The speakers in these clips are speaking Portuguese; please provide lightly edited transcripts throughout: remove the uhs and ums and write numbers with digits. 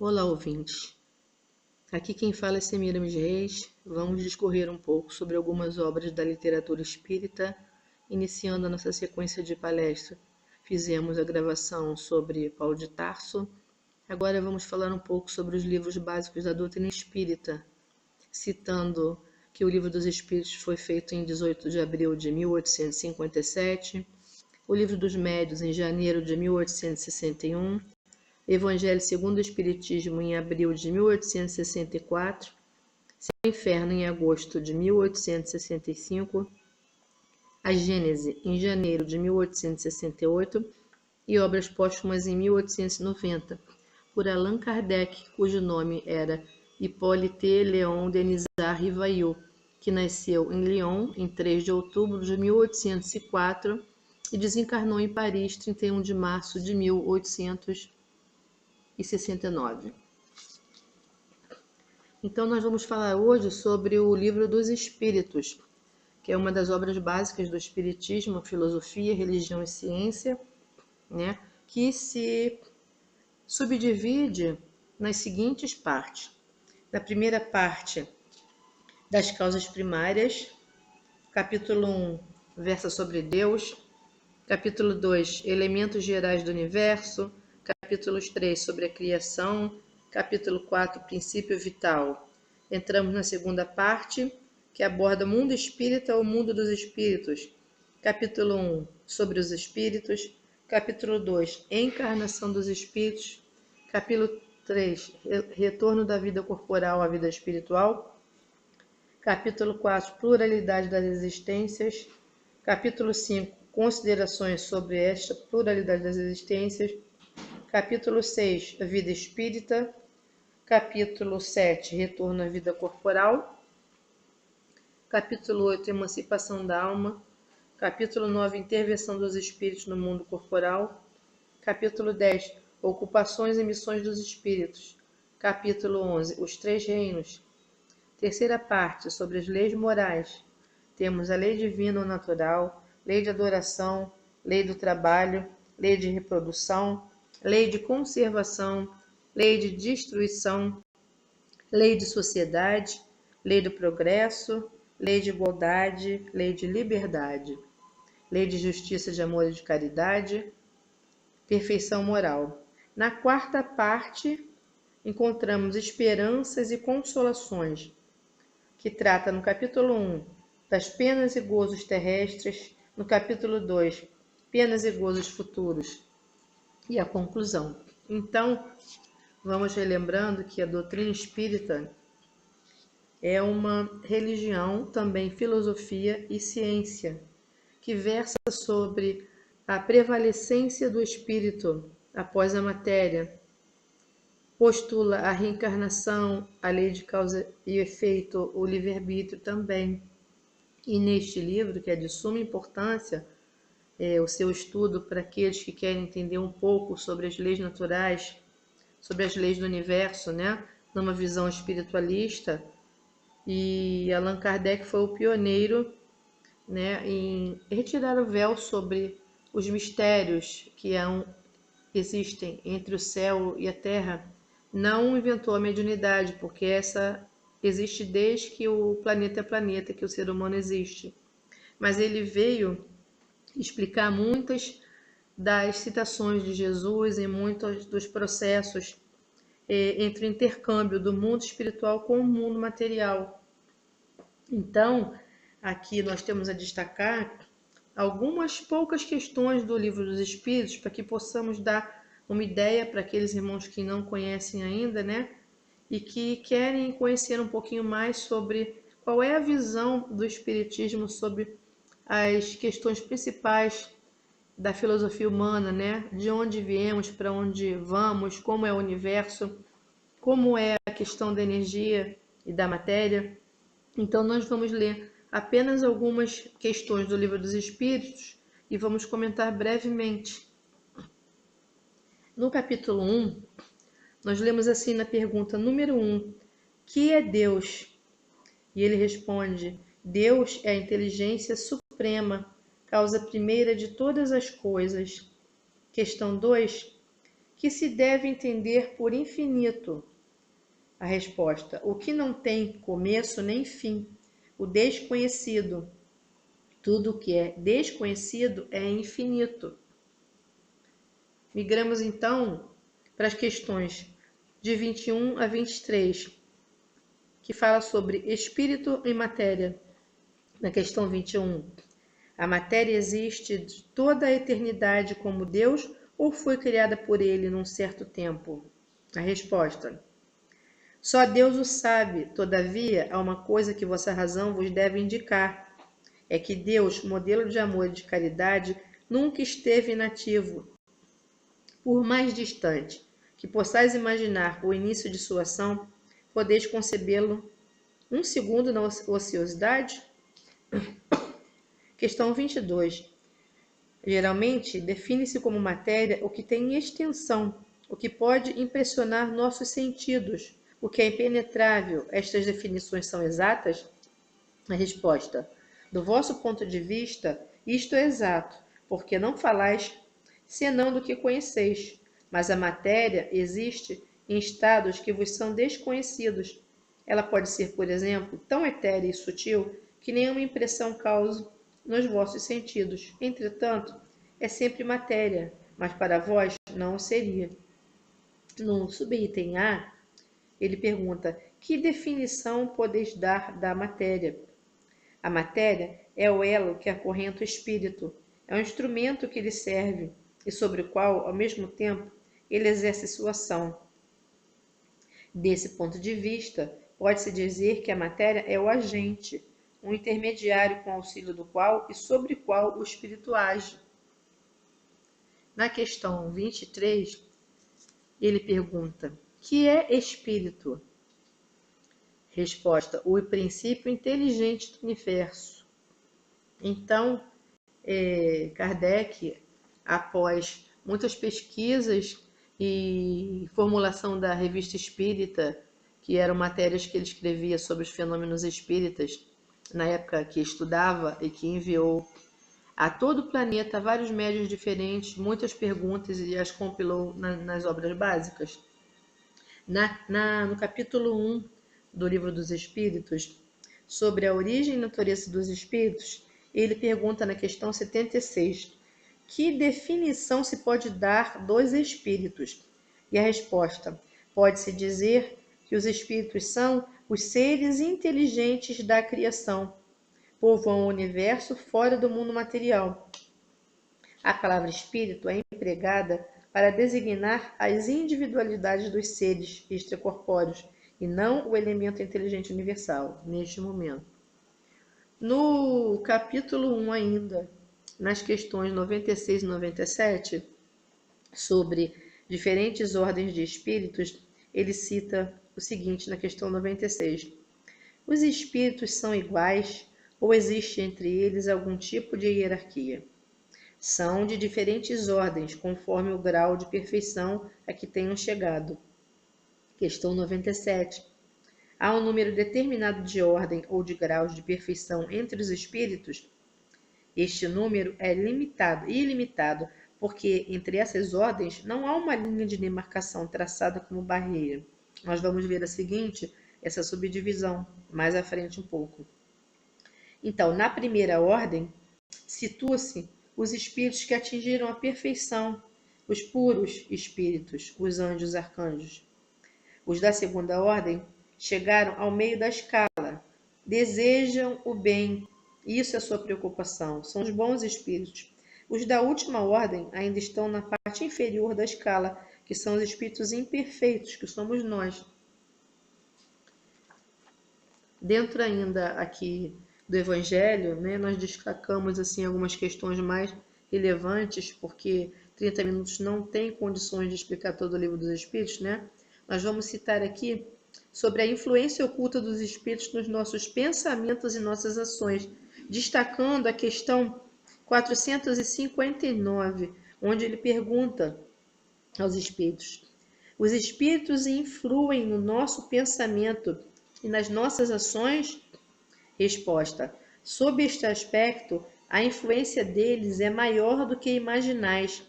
Olá, ouvintes. Aqui quem fala é Semiramis Reis. Vamos discorrer um pouco sobre algumas obras da literatura espírita, iniciando a nossa sequência de palestra. Fizemos a gravação sobre Paulo de Tarso. Agora vamos falar um pouco sobre os livros básicos da doutrina espírita, citando que o Livro dos Espíritos foi feito em 18 de abril de 1857, o Livro dos Médiuns em janeiro de 1861, Evangelho segundo o Espiritismo em abril de 1864, Céu e Inferno em agosto de 1865, a Gênese em janeiro de 1868 e Obras Póstumas em 1890, por Allan Kardec, cujo nome era Hippolyte Léon Denisard Rivaillot, que nasceu em Lyon em 3 de outubro de 1804 e desencarnou em Paris 31 de março de 1869. Então nós vamos falar hoje sobre o Livro dos Espíritos, que é uma das obras básicas do Espiritismo, filosofia, religião e ciência, né? Que se subdivide nas seguintes partes. Na primeira parte, das causas primárias, capítulo 1, versa sobre Deus, capítulo 2, elementos gerais do universo, capítulos 3, sobre a criação, capítulo 4, princípio vital. Entramos na segunda parte, que aborda o mundo espírita ou mundo dos espíritos. Capítulo 1, sobre os espíritos. Capítulo 2, encarnação dos espíritos. Capítulo 3, retorno da vida corporal à vida espiritual. Capítulo 4, pluralidade das existências. Capítulo 5, considerações sobre esta pluralidade das existências. Capítulo 6, vida espírita. Capítulo 7, retorno à vida corporal. Capítulo 8, emancipação da alma. Capítulo 9, intervenção dos espíritos no mundo corporal. Capítulo 10, ocupações e missões dos espíritos. Capítulo 11, os três reinos. Terceira parte, sobre as leis morais. Temos a lei divina ou natural, lei de adoração, lei do trabalho, lei de reprodução, lei de conservação, lei de destruição, lei de sociedade, lei do progresso, lei de igualdade, lei de liberdade, lei de justiça, de amor e de caridade, perfeição moral. Na quarta parte, encontramos esperanças e consolações, que trata no capítulo 1 das penas e gozos terrestres, no capítulo 2, penas e gozos futuros, e a conclusão. Então, vamos relembrando que a doutrina espírita é uma religião, também filosofia e ciência, que versa sobre a prevalecência do espírito após a matéria, postula a reencarnação, a lei de causa e efeito, o livre-arbítrio também. E neste livro, que é de suma importância, o seu estudo para aqueles que querem entender um pouco sobre as leis naturais, sobre as leis do universo, né, numa visão espiritualista, e Allan Kardec foi o pioneiro, né, em retirar o véu sobre os mistérios que existem entre o céu e a terra. Não inventou a mediunidade, porque essa existe desde que o planeta é planeta, que o ser humano existe. Mas ele veio explicar muitas das citações de Jesus e muitos dos processos entre o intercâmbio do mundo espiritual com o mundo material. Então, aqui nós temos a destacar algumas poucas questões do Livro dos Espíritos, para que possamos dar uma ideia para aqueles irmãos que não conhecem ainda, né? E que querem conhecer um pouquinho mais sobre qual é a visão do Espiritismo sobre as questões principais da filosofia humana, né? De onde viemos, para onde vamos, como é o universo, como é a questão da energia e da matéria. Então nós vamos ler apenas algumas questões do Livro dos Espíritos e vamos comentar brevemente. No capítulo 1, nós lemos assim na pergunta número 1, que é Deus? E ele responde, Deus é a inteligência suprema, causa primeira de todas as coisas. Questão 2, que se deve entender por infinito? A resposta: o que não tem começo nem fim, o desconhecido. Tudo que é desconhecido é infinito. Migramos então para as questões de 21 a 23, que fala sobre espírito e matéria. Na questão 21, a matéria existe de toda a eternidade como Deus ou foi criada por ele num certo tempo? A resposta: só Deus o sabe. Todavia, há uma coisa que vossa razão vos deve indicar: é que Deus, modelo de amor e de caridade, nunca esteve inativo. Por mais distante que possais imaginar o início de sua ação, podeis concebê-lo um segundo na ociosidade? Questão 22. Geralmente, define-se como matéria o que tem extensão, o que pode impressionar nossos sentidos, o que é impenetrável. Estas definições são exatas? A resposta: do vosso ponto de vista, isto é exato, porque não falais senão do que conheceis. Mas a matéria existe em estados que vos são desconhecidos. Ela pode ser, por exemplo, tão etérea e sutil que nenhuma impressão cause nos vossos sentidos. Entretanto, é sempre matéria, mas para vós não o seria. No subitem A, ele pergunta: que definição podeis dar da matéria? A matéria é o elo que acorrenta o espírito, é o instrumento que lhe serve e sobre o qual, ao mesmo tempo, ele exerce sua ação. Desse ponto de vista, pode-se dizer que a matéria é o agente, um intermediário com auxílio do qual e sobre o qual o espírito age. Na questão 23, ele pergunta: que é espírito? Resposta: o princípio inteligente do universo. Então, Kardec, após muitas pesquisas e formulação da Revista Espírita, que eram matérias que ele escrevia sobre os fenômenos espíritas, na época que estudava e que enviou a todo o planeta vários médiuns diferentes, muitas perguntas e as compilou nas obras básicas. No capítulo 1 do Livro dos Espíritos, sobre a origem e natureza dos espíritos, ele pergunta na questão 76, que definição se pode dar dos espíritos? E a resposta: pode-se dizer que os espíritos são os seres inteligentes da criação, povoam o universo fora do mundo material. A palavra espírito é empregada para designar as individualidades dos seres extracorpóreos e não o elemento inteligente universal, neste momento. No capítulo 1 ainda, nas questões 96 e 97, sobre diferentes ordens de espíritos, ele cita o seguinte na questão 96. Os espíritos são iguais ou existe entre eles algum tipo de hierarquia? São de diferentes ordens, conforme o grau de perfeição a que tenham chegado. Questão 97. Há um número determinado de ordem ou de graus de perfeição entre os espíritos? Este número é ilimitado, porque entre essas ordens não há uma linha de demarcação traçada como barreira. Nós vamos ver a seguinte, essa subdivisão, mais à frente um pouco. Então, na primeira ordem, situa-se os espíritos que atingiram a perfeição, os puros espíritos, os anjos arcanjos. Os da segunda ordem chegaram ao meio da escala, desejam o bem, isso é a sua preocupação, são os bons espíritos. Os da última ordem ainda estão na parte inferior da escala, que são os espíritos imperfeitos, que somos nós. Dentro ainda aqui do Evangelho, né, nós destacamos assim, algumas questões mais relevantes, porque 30 minutos não tem condições de explicar todo o livro dos Espíritos, né? Nós vamos citar aqui sobre a influência oculta dos Espíritos nos nossos pensamentos e nossas ações, destacando a questão 459, onde ele pergunta aos Espíritos: os Espíritos influem no nosso pensamento e nas nossas ações? Resposta: sob este aspecto, a influência deles é maior do que imaginais,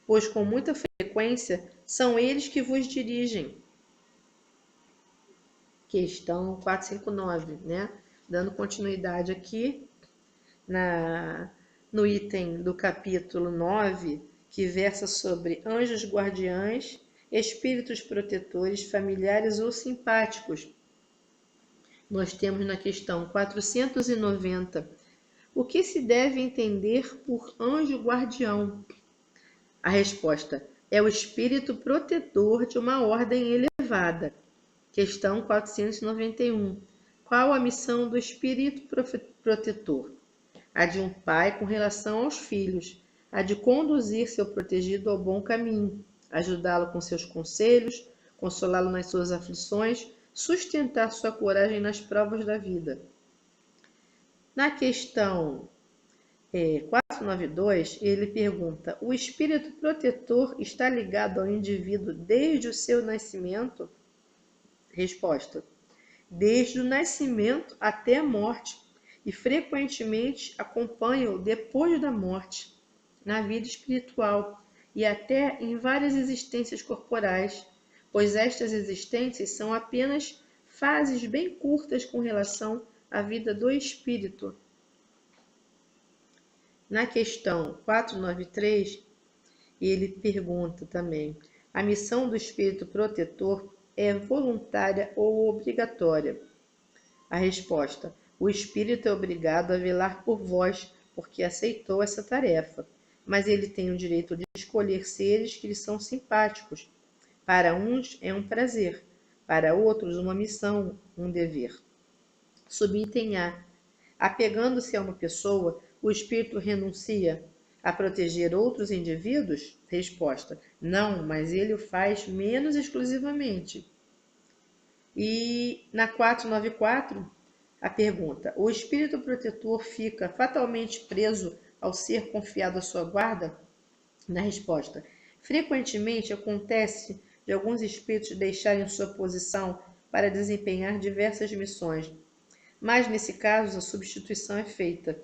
pois com muita frequência são eles que vos dirigem. Questão 459, né? Dando continuidade aqui no item do capítulo 9, que versa sobre anjos guardiães, espíritos protetores, familiares ou simpáticos. Nós temos na questão 490, o que se deve entender por anjo guardião? A resposta é o espírito protetor de uma ordem elevada. Questão 491. Qual a missão do espírito protetor? A de um pai com relação aos filhos, a de conduzir seu protegido ao bom caminho, ajudá-lo com seus conselhos, consolá-lo nas suas aflições, sustentar sua coragem nas provas da vida. Na questão 492, ele pergunta: o espírito protetor está ligado ao indivíduo desde o seu nascimento? Resposta: desde o nascimento até a morte, e frequentemente acompanha-o depois da morte, na vida espiritual e até em várias existências corporais, pois estas existências são apenas fases bem curtas com relação à vida do espírito. Na questão 493, ele pergunta também: a missão do espírito protetor é voluntária ou obrigatória? A resposta: o espírito é obrigado a velar por vós, porque aceitou essa tarefa, mas ele tem o direito de escolher seres que lhe são simpáticos. Para uns é um prazer, para outros uma missão, um dever. Subitem A. Apegando-se a uma pessoa, o espírito renuncia a proteger outros indivíduos? Resposta: não, mas ele o faz menos exclusivamente. E na 494, a pergunta: o espírito protetor fica fatalmente preso ao ser confiado à sua guarda? Na resposta: frequentemente acontece de alguns espíritos deixarem sua posição para desempenhar diversas missões, mas nesse caso a substituição é feita.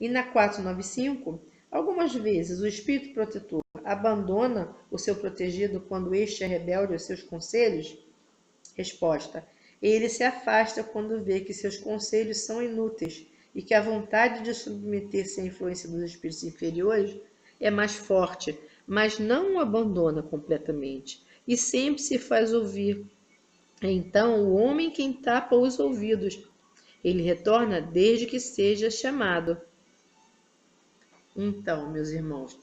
E na 495, algumas vezes o espírito protetor abandona o seu protegido quando este é rebelde aos seus conselhos? Resposta: ele se afasta quando vê que seus conselhos são inúteis e que a vontade de submeter-se à influência dos espíritos inferiores é mais forte, mas não o abandona completamente e sempre se faz ouvir. É então o homem quem tapa os ouvidos. Ele retorna desde que seja chamado. Então, meus irmãos,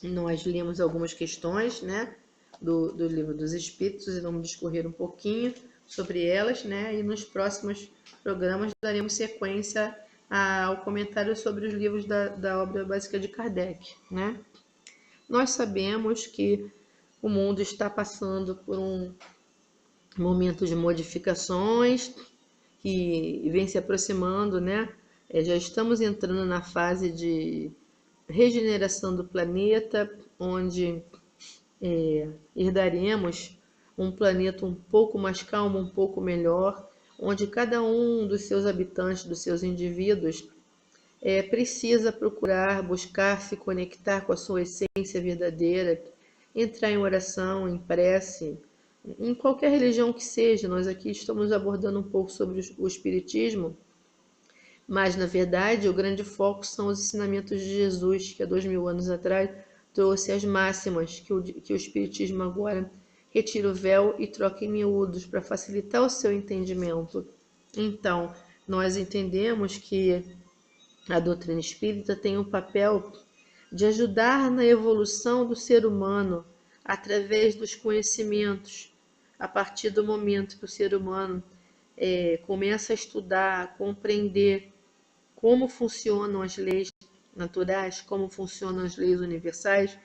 nós lemos algumas questões, né, do livro dos Espíritos e vamos discorrer um pouquinho sobre elas, né, e nos próximos programas daremos sequência ao comentário sobre os livros da obra básica de Kardec, né. Nós sabemos que o mundo está passando por um momento de modificações que vem se aproximando, né? Já estamos entrando na fase de regeneração do planeta, onde herdaremos um planeta um pouco mais calmo, um pouco melhor, onde cada um dos seus habitantes, dos seus indivíduos, precisa procurar, buscar se conectar com a sua essência verdadeira, entrar em oração, em prece, em qualquer religião que seja. Nós aqui estamos abordando um pouco sobre o Espiritismo, mas na verdade o grande foco são os ensinamentos de Jesus, que há 2000 anos atrás trouxe as máximas, que o Espiritismo agora retira o véu e troca em miúdos para facilitar o seu entendimento. Então, nós entendemos que a doutrina espírita tem o papel de ajudar na evolução do ser humano através dos conhecimentos, a partir do momento que o ser humano começa a estudar, a compreender como funcionam as leis naturais, como funcionam as leis universais,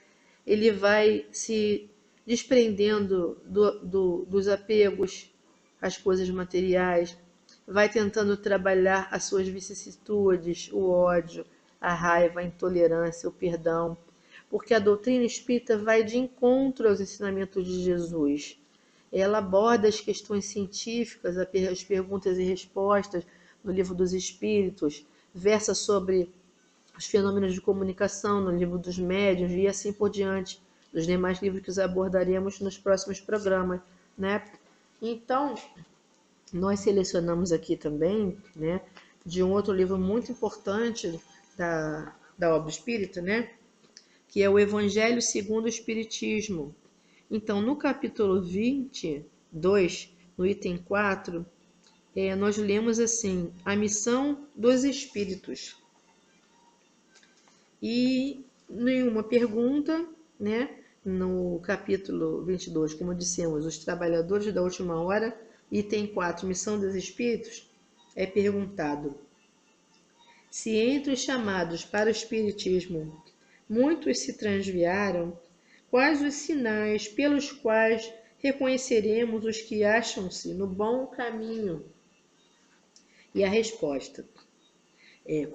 ele vai se desprendendo dos apegos às coisas materiais, vai tentando trabalhar as suas vicissitudes, o ódio, a raiva, a intolerância, o perdão, porque a doutrina espírita vai de encontro aos ensinamentos de Jesus. Ela aborda as questões científicas, as perguntas e respostas no Livro dos Espíritos, versa sobre os fenômenos de comunicação no Livro dos Médiuns e assim por diante, dos demais livros que abordaremos nos próximos programas, né? Então, nós selecionamos aqui também, né, de um outro livro muito importante da obra espírita, né, que é o Evangelho segundo o Espiritismo. Então, no capítulo 22, no item 4, nós lemos assim: a missão dos espíritos. E nenhuma pergunta, né? No capítulo 22, como dissemos, os trabalhadores da última hora, item 4, missão dos espíritos, é perguntado: se entre os chamados para o espiritismo muitos se transviaram, quais os sinais pelos quais reconheceremos os que acham-se no bom caminho? E a resposta: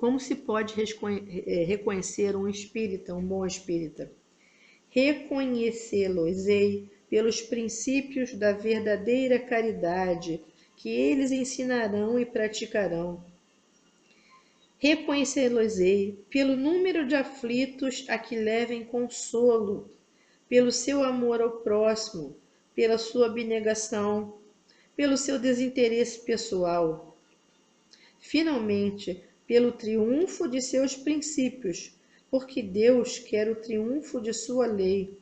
como se pode reconhecer um espírita, um bom espírita? Reconhecê-los-ei pelos princípios da verdadeira caridade que eles ensinarão e praticarão. Reconhecê-los-ei pelo número de aflitos a que levem consolo, pelo seu amor ao próximo, pela sua abnegação, pelo seu desinteresse pessoal. Finalmente, pelo triunfo de seus princípios, porque Deus quer o triunfo de sua lei.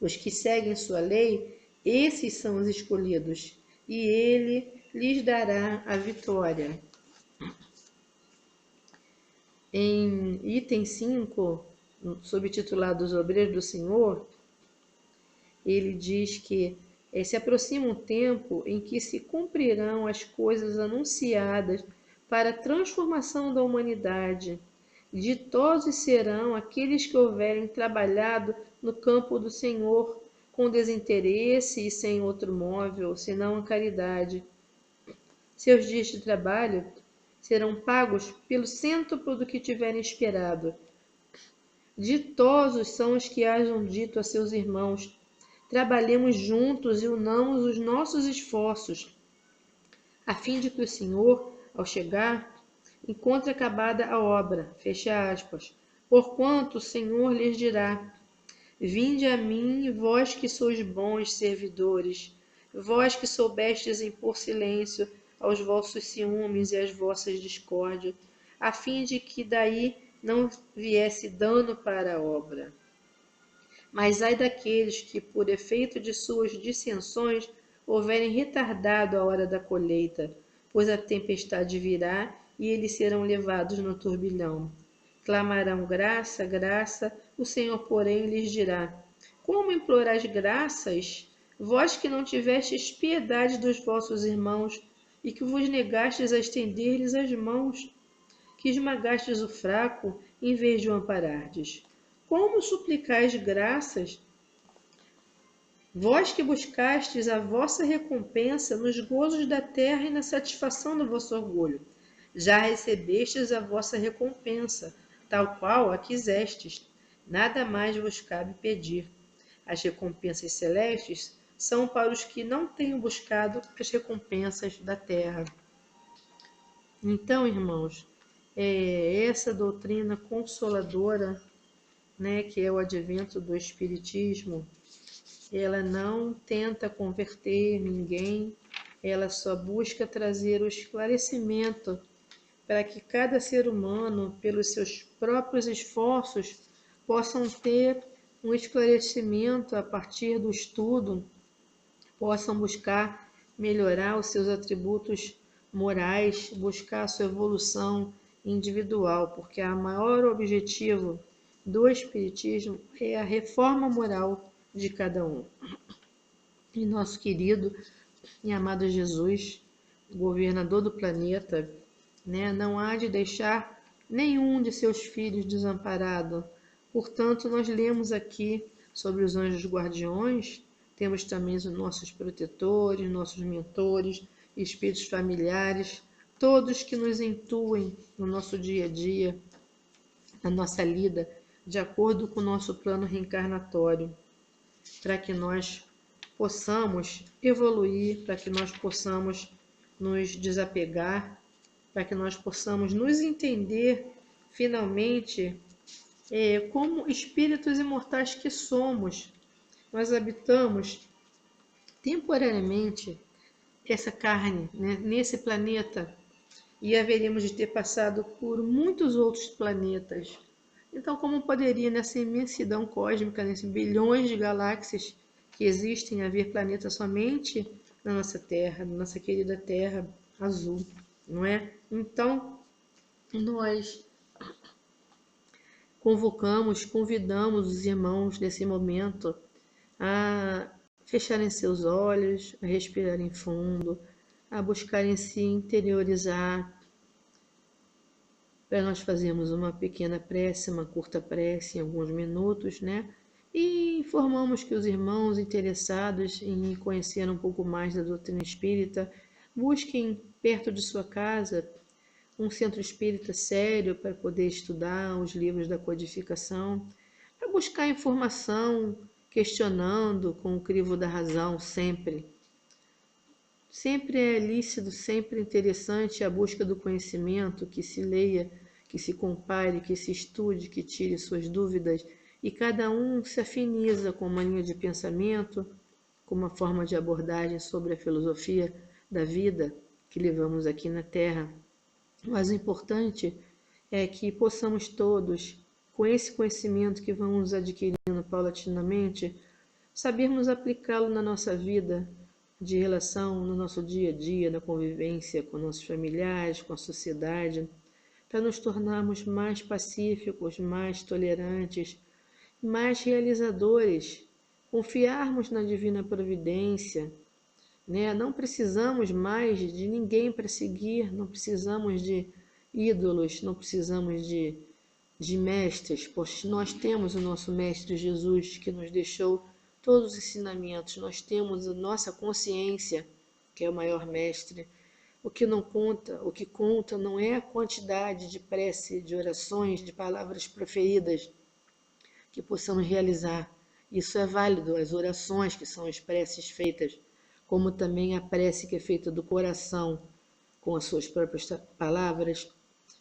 Os que seguem sua lei, esses são os escolhidos, e ele lhes dará a vitória. Em item 5, subtitulado Os Obreiros do Senhor, ele diz que se aproxima um tempo em que se cumprirão as coisas anunciadas para a transformação da humanidade. Ditosos serão aqueles que houverem trabalhado no campo do Senhor com desinteresse e sem outro móvel, senão a caridade. Seus dias de trabalho serão pagos pelo cêntuplo do que tiverem esperado. Ditosos são os que hajam dito a seus irmãos: trabalhemos juntos e unamos os nossos esforços, a fim de que o Senhor, ao chegar, encontre acabada a obra, fecha aspas, porquanto o Senhor lhes dirá: vinde a mim, vós que sois bons servidores, vós que soubestes impor silêncio aos vossos ciúmes e às vossas discórdias, a fim de que daí não viesse dano para a obra. Mas ai daqueles que, por efeito de suas dissensões, houverem retardado a hora da colheita, pois a tempestade virá e eles serão levados no turbilhão. Clamarão graça, graça, o Senhor, porém, lhes dirá: como implorais graças, vós que não tivestes piedade dos vossos irmãos e que vos negastes a estender-lhes as mãos, que esmagastes o fraco em vez de o amparardes? Como suplicais graças, vós que buscastes a vossa recompensa nos gozos da terra e na satisfação do vosso orgulho? Já recebestes a vossa recompensa, tal qual a quisestes. Nada mais vos cabe pedir. As recompensas celestes são para os que não tenham buscado as recompensas da terra. Então, irmãos, essa doutrina consoladora, né, que é o advento do Espiritismo, ela não tenta converter ninguém, ela só busca trazer o esclarecimento para que cada ser humano, pelos seus próprios esforços, possam ter um esclarecimento a partir do estudo, possam buscar melhorar os seus atributos morais, buscar a sua evolução individual, porque o maior objetivo do Espiritismo é a reforma moral de cada um. E nosso querido e amado Jesus, governador do planeta, né, não há de deixar nenhum de seus filhos desamparado. Portanto, nós lemos aqui sobre os anjos guardiões, temos também os nossos protetores, nossos mentores, espíritos familiares, todos que nos intuem no nosso dia a dia, na nossa lida, de acordo com o nosso plano reencarnatório, para que nós possamos evoluir, para que nós possamos nos desapegar, para que nós possamos nos entender finalmente Como espíritos imortais que somos, nós habitamos temporariamente essa carne, né, nesse planeta, e haveríamos de ter passado por muitos outros planetas. Então, como poderia nessa imensidão cósmica, nesses bilhões de galáxias que existem, haver planetas somente na nossa Terra, na nossa querida Terra azul, não é? Então, nós convidamos os irmãos nesse momento a fecharem seus olhos, a respirarem fundo, a buscarem se interiorizar, para nós fazermos uma pequena prece, uma curta prece em alguns minutos, né? E informamos que os irmãos interessados em conhecer um pouco mais da doutrina espírita busquem perto de sua casa um centro espírita sério para poder estudar os livros da codificação, para buscar informação, questionando com o crivo da razão sempre. Sempre é lícito, sempre interessante a busca do conhecimento, que se leia, que se compare, que se estude, que tire suas dúvidas, e cada um se afiniza com uma linha de pensamento, com uma forma de abordagem sobre a filosofia da vida que levamos aqui na Terra. Mas o importante é que possamos todos, com esse conhecimento que vamos adquirindo paulatinamente, sabermos aplicá-lo na nossa vida de relação, no nosso dia a dia, na convivência com nossos familiares, com a sociedade, para nos tornarmos mais pacíficos, mais tolerantes, mais realizadores, confiarmos na divina providência, né? Não precisamos mais de ninguém para seguir, não precisamos de ídolos, não precisamos de mestres, pois nós temos o nosso Mestre Jesus que nos deixou todos os ensinamentos, nós temos a nossa consciência, que é o maior mestre. O que não conta, o que conta não é a quantidade de prece, de orações, de palavras proferidas que possamos realizar. Isso é válido, as orações que são as preces feitas, como também a prece que é feita do coração, com as suas próprias palavras,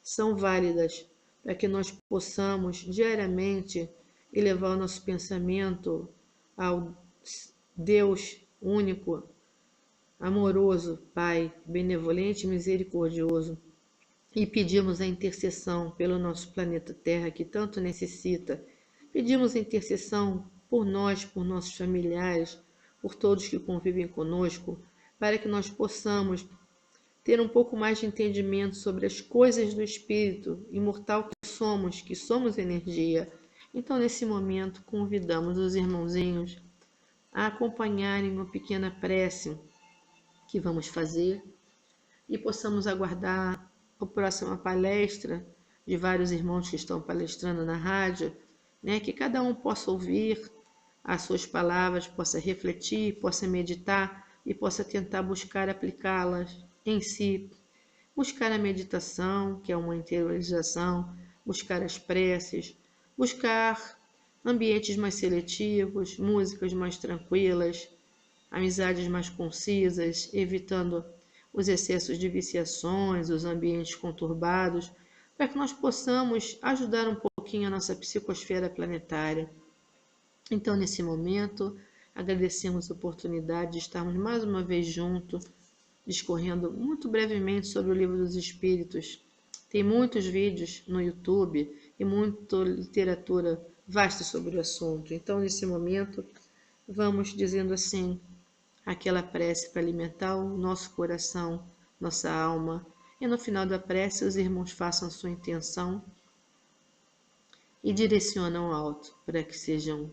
são válidas para que nós possamos diariamente elevar o nosso pensamento ao Deus único, amoroso, Pai, benevolente e misericordioso, e pedimos a intercessão pelo nosso planeta Terra que tanto necessita. Pedimos a intercessão por nós, por nossos familiares, por todos que convivem conosco, para que nós possamos ter um pouco mais de entendimento sobre as coisas do Espírito imortal que somos energia. Então, nesse momento, convidamos os irmãozinhos a acompanharem uma pequena prece que vamos fazer e possamos aguardar a próxima palestra de vários irmãos que estão palestrando na rádio, né? Que cada um possa ouvir as suas palavras, possa refletir, possa meditar e possa tentar buscar aplicá-las em si, buscar a meditação, que é uma interiorização, buscar as preces, buscar ambientes mais seletivos, músicas mais tranquilas, amizades mais concisas, evitando os excessos de viciações, os ambientes conturbados, para que nós possamos ajudar um pouquinho a nossa psicosfera planetária. Então, nesse momento, agradecemos a oportunidade de estarmos mais uma vez juntos, discorrendo muito brevemente sobre o Livro dos Espíritos. Tem muitos vídeos no YouTube e muita literatura vasta sobre o assunto. Então, nesse momento, vamos dizendo assim, aquela prece para alimentar o nosso coração, nossa alma. E no final da prece, os irmãos façam sua intenção e direcionam alto para que sejam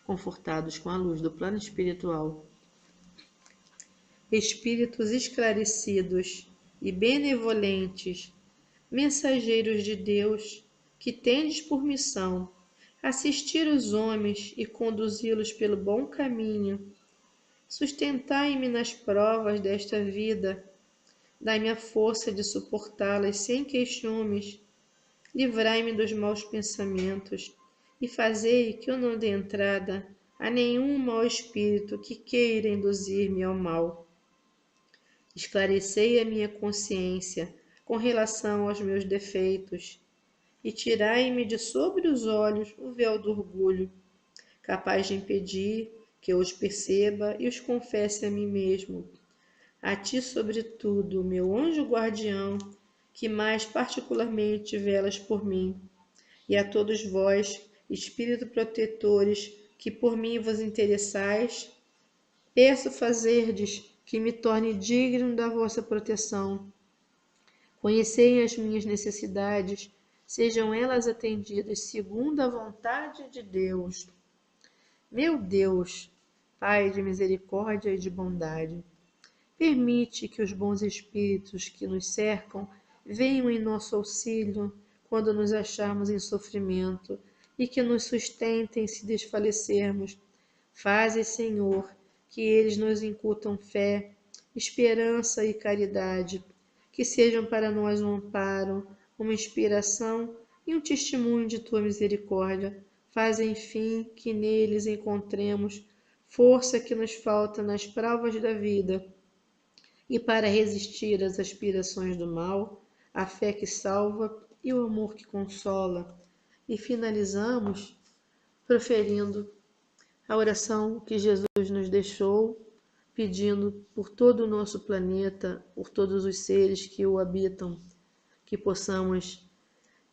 confortados com a luz do plano espiritual. Espíritos esclarecidos e benevolentes, mensageiros de Deus, que tendes por missão assistir os homens e conduzi-los pelo bom caminho, sustentai-me nas provas desta vida, dai-me a força de suportá-las sem queixumes, livrai-me dos maus pensamentos e fazei que eu não dê entrada a nenhum mau espírito que queira induzir-me ao mal. Esclarecei a minha consciência com relação aos meus defeitos. e tirai-me de sobre os olhos o véu do orgulho, capaz de impedir que eu os perceba e os confesse a mim mesmo. A ti, sobretudo, meu anjo guardião, que mais particularmente velas por mim, e a todos vós, espírito protetores, que por mim vos interessais, peço fazerdes que me torne digno da vossa proteção. Conhecei as minhas necessidades, sejam elas atendidas segundo a vontade de Deus. Meu Deus, Pai de misericórdia e de bondade, permite que os bons espíritos que nos cercam venham em nosso auxílio quando nos acharmos em sofrimento e que nos sustentem se desfalecermos. Faze, Senhor, que eles nos incutam fé, esperança e caridade, que sejam para nós um amparo, uma inspiração e um testemunho de tua misericórdia. Faz, enfim, que neles encontremos força que nos falta nas provas da vida e para resistir às aspirações do mal, a fé que salva e o amor que consola. E finalizamos proferindo a oração que Jesus nos deixou, pedindo por todo o nosso planeta, por todos os seres que o habitam, que possamos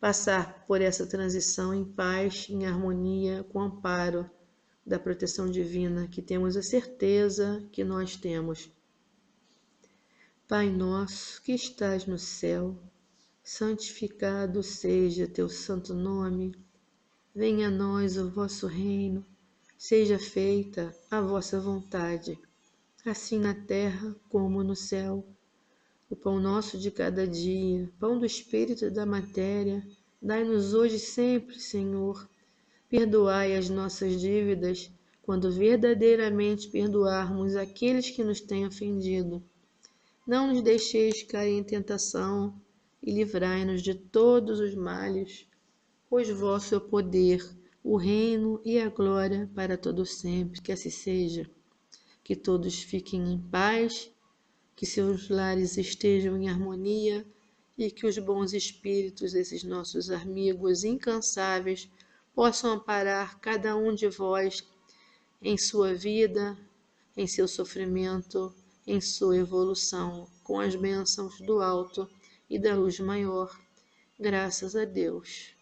passar por essa transição em paz, em harmonia, com o amparo da proteção divina que temos a certeza que nós temos. Pai nosso que estás no céu, santificado seja teu santo nome. Venha a nós o vosso reino, seja feita a vossa vontade, assim na terra como no céu. O pão nosso de cada dia, pão do espírito e da matéria, dai-nos hoje e sempre, Senhor. Perdoai as nossas dívidas, quando verdadeiramente perdoarmos aqueles que nos têm ofendido. Não nos deixeis cair em tentação e livrai-nos de todos os males, pois vosso é o poder, o reino e a glória para todo sempre. Que assim seja. Que todos fiquem em paz, que seus lares estejam em harmonia e que os bons espíritos, esses nossos amigos incansáveis, possam amparar cada um de vós em sua vida, em seu sofrimento, em sua evolução, com as bênçãos do alto e da luz maior. Graças a Deus.